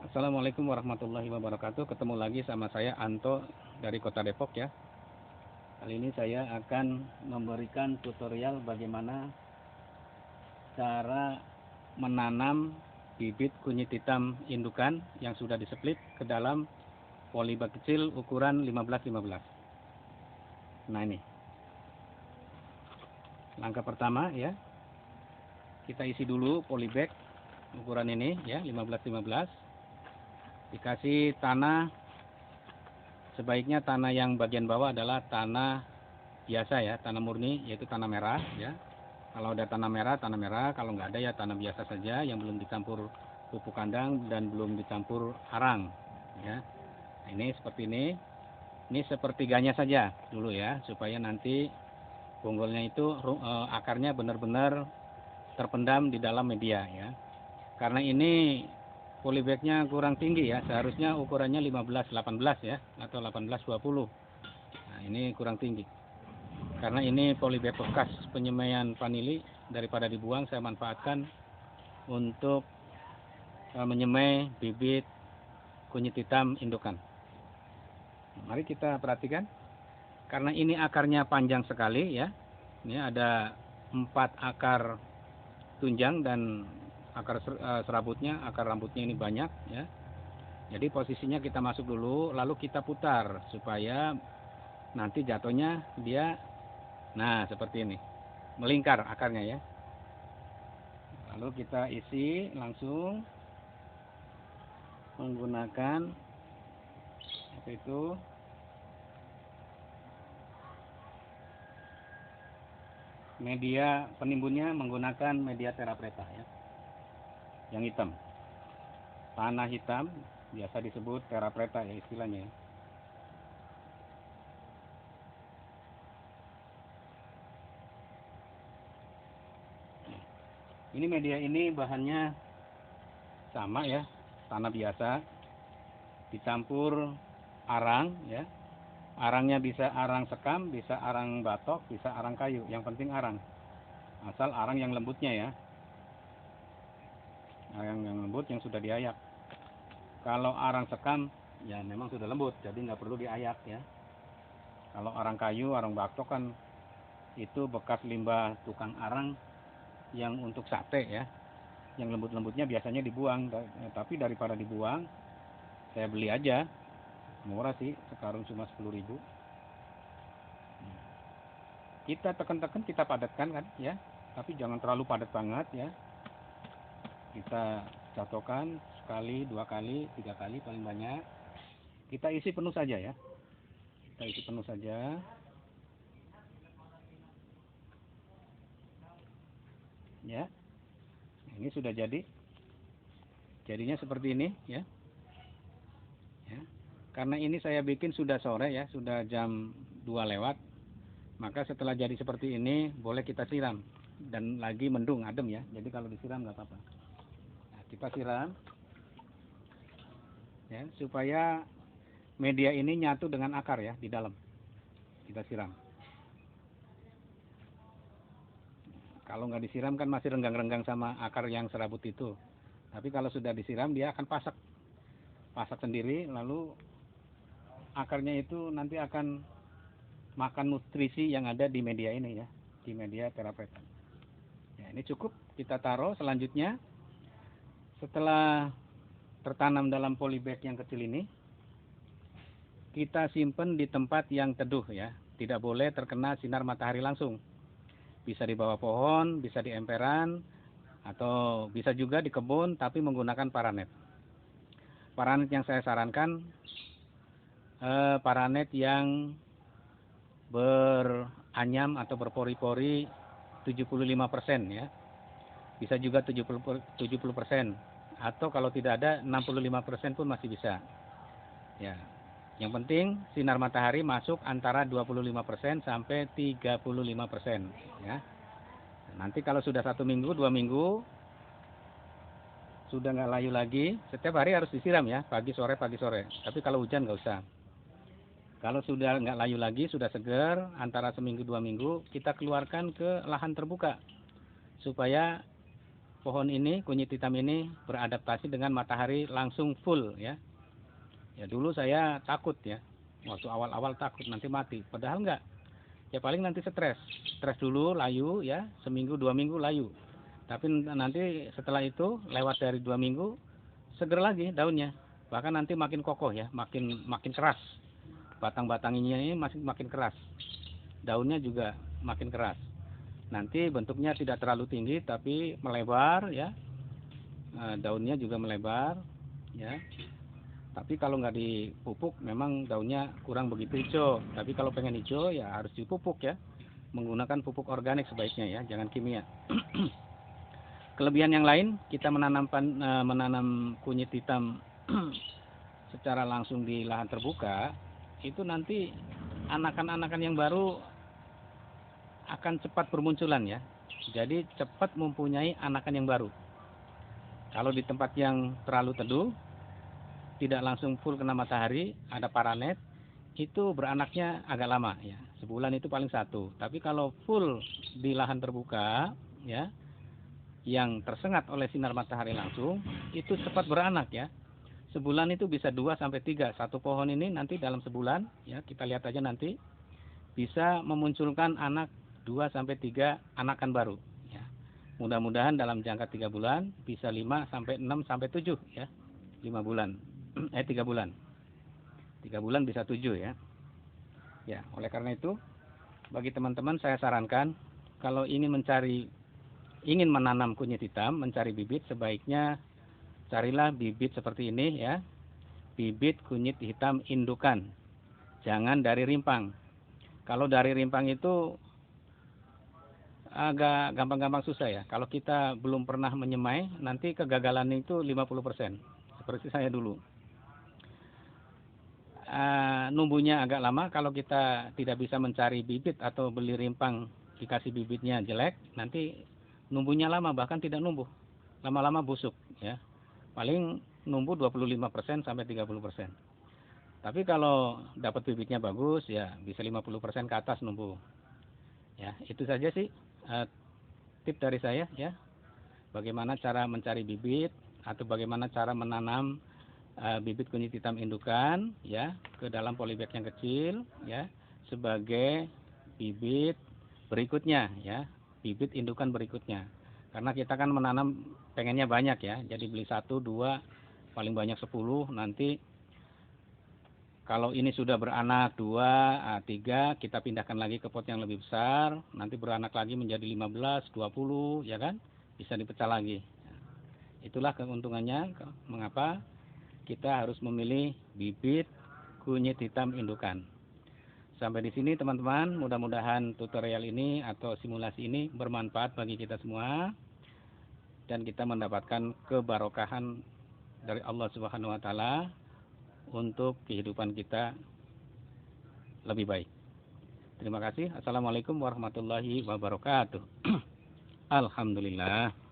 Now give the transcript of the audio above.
Assalamualaikum warahmatullahi wabarakatuh. Ketemu lagi sama saya Anto dari Kota Depok ya. Kali ini saya akan memberikan tutorial bagaimana cara menanam bibit kunyit hitam indukan yang sudah displit ke dalam polybag kecil ukuran 15-15. Nah ini. Langkah pertama ya. Kita isi dulu polybag ukuran ini ya, 15-15. Dikasih tanah, sebaiknya tanah yang bagian bawah adalah tanah biasa ya, tanah murni, yaitu tanah merah ya. Kalau ada tanah merah, kalau nggak ada ya tanah biasa saja yang belum dicampur pupuk kandang dan belum dicampur arang ya. Nah, ini seperti ini sepertiganya saja dulu ya, supaya nanti bonggolnya itu akarnya benar-benar terpendam di dalam media ya. Karena ini polybagnya kurang tinggi ya, seharusnya ukurannya 15-18 ya, atau 18-20. Nah ini kurang tinggi. Karena ini polybag bekas penyemaian vanili, daripada dibuang saya manfaatkan untuk menyemai bibit kunyit hitam indukan. Mari kita perhatikan, karena ini akarnya panjang sekali ya. Ini ada 4 akar tunjang dan akar serabutnya, akar rambutnya ini banyak ya. Jadi posisinya kita masuk dulu, lalu kita putar supaya nanti jatuhnya dia seperti ini, melingkar akarnya ya. Lalu kita isi langsung menggunakan media penimbunnya, menggunakan media terapreta ya, yang hitam, tanah hitam, biasa disebut terapreta ya istilahnya. Ini media ini bahannya sama ya, tanah biasa dicampur arang ya. Arangnya bisa arang sekam, bisa arang batok, bisa arang kayu, yang penting arang, asal arang yang lembutnya ya, arang yang lembut yang sudah diayak. Kalau arang sekam ya memang sudah lembut, jadi nggak perlu diayak ya. Kalau arang kayu, arang batok kan itu bekas limbah tukang arang yang untuk sate ya, yang lembut-lembutnya biasanya dibuang. Tapi daripada dibuang, saya beli aja, murah sih, sekarang cuma 10.000. Kita tekan-tekan, kita padatkan kan ya, tapi jangan terlalu padat banget ya. Kita catokan sekali, 2 kali, 3 kali paling banyak. Kita isi penuh saja ya, kita isi penuh saja ya. Ini sudah jadi, jadinya seperti ini ya. Karena ini saya bikin sudah sore ya, sudah jam 2 lewat. Maka setelah jadi seperti ini boleh kita siram, dan lagi mendung, adem ya. Jadi kalau disiram nggak apa-apa. Nah, kita siram ya, supaya media ini nyatu dengan akar ya di dalam. Kita siram. Kalau nggak disiram kan masih renggang-renggang sama akar yang serabut itu. Tapi kalau sudah disiram dia akan pasak sendiri, lalu akarnya itu nanti akan makan nutrisi yang ada di media ini ya, di media terapreta. Ya, ini cukup kita taruh. Selanjutnya setelah tertanam dalam polybag yang kecil ini, kita simpan di tempat yang teduh ya, tidak boleh terkena sinar matahari langsung. Bisa di bawah pohon, bisa di emperan, atau bisa juga di kebun tapi menggunakan paranet. Paranet yang saya sarankan paranet yang beranyam atau berpori-pori 75% ya. Bisa juga 70%, atau kalau tidak ada 65% pun masih bisa. Ya. Yang penting sinar matahari masuk antara 25% sampai 35% ya. Nanti kalau sudah 1 minggu, 2 minggu sudah nggak layu lagi, setiap hari harus disiram ya, pagi sore. Tapi kalau hujan nggak usah. Kalau sudah nggak layu lagi, sudah segar, antara seminggu 2 minggu, kita keluarkan ke lahan terbuka supaya pohon ini, kunyit hitam ini beradaptasi dengan matahari langsung full ya. Ya dulu saya takut ya, waktu awal-awal takut nanti mati, padahal enggak. Ya paling nanti stres dulu layu ya, seminggu 2 minggu layu. Tapi nanti setelah itu lewat dari 2 minggu seger lagi daunnya, bahkan nanti makin kokoh ya, makin keras. Batang-batangnya ini masih makin keras, daunnya juga makin keras. Nanti bentuknya tidak terlalu tinggi tapi melebar ya, daunnya juga melebar ya. Tapi kalau nggak dipupuk memang daunnya kurang begitu hijau. Tapi kalau pengen hijau ya harus dipupuk ya, menggunakan pupuk organik sebaiknya ya, jangan kimia. Kelebihan yang lain, kita menanam kunyit hitam secara langsung di lahan terbuka, itu nanti anakan-anakan yang baru akan cepat bermunculan ya. Jadi cepat mempunyai anakan yang baru. Kalau di tempat yang terlalu teduh, tidak langsung full kena matahari, ada paranet, itu beranaknya agak lama ya. Sebulan itu paling 1. Tapi kalau full di lahan terbuka ya, yang tersengat oleh sinar matahari langsung, itu cepat beranak ya. Sebulan itu bisa 2 sampai 3. Satu pohon ini nanti dalam sebulan ya, kita lihat aja nanti bisa memunculkan anak 2 sampai 3 anakan baru ya. Mudah-mudahan dalam jangka 3 bulan bisa 5 sampai 6 sampai 7 ya. 5 bulan. 3 bulan. 3 bulan bisa 7 ya. Ya, oleh karena itu bagi teman-teman saya sarankan kalau ingin menanam kunyit hitam, mencari bibit, sebaiknya carilah bibit seperti ini ya. Bibit kunyit hitam indukan. Jangan dari rimpang. Kalau dari rimpang itu agak gampang-gampang susah ya. Kalau kita belum pernah menyemai, nanti kegagalan itu 50%. Seperti saya dulu. Numbuhnya agak lama. Kalau kita tidak bisa mencari bibit atau beli rimpang dikasih bibitnya jelek, nanti numbuhnya lama, bahkan tidak numbuh, lama-lama busuk ya. Paling numbuh 25% sampai 30%. Tapi kalau dapat bibitnya bagus ya bisa 50% ke atas numbuh ya. Itu saja sih tip dari saya ya, bagaimana cara mencari bibit atau bagaimana cara menanam bibit kunyit hitam indukan ya ke dalam polybag yang kecil ya, sebagai bibit berikutnya ya, bibit indukan berikutnya. Karena kita kan menanam pengennya banyak ya, jadi beli 1, 2, paling banyak 10. Nanti kalau ini sudah beranak 2, 3, kita pindahkan lagi ke pot yang lebih besar, nanti beranak lagi menjadi 15, 20 ya kan, bisa dipecah lagi. Itulah keuntungannya mengapa kita harus memilih bibit kunyit hitam indukan. Sampai di sini teman-teman, mudah-mudahan tutorial ini atau simulasi ini bermanfaat bagi kita semua dan kita mendapatkan kebarokahan dari Allah Subhanahu wa taala untuk kehidupan kita lebih baik. Terima kasih. Assalamualaikum warahmatullahi wabarakatuh. Alhamdulillah.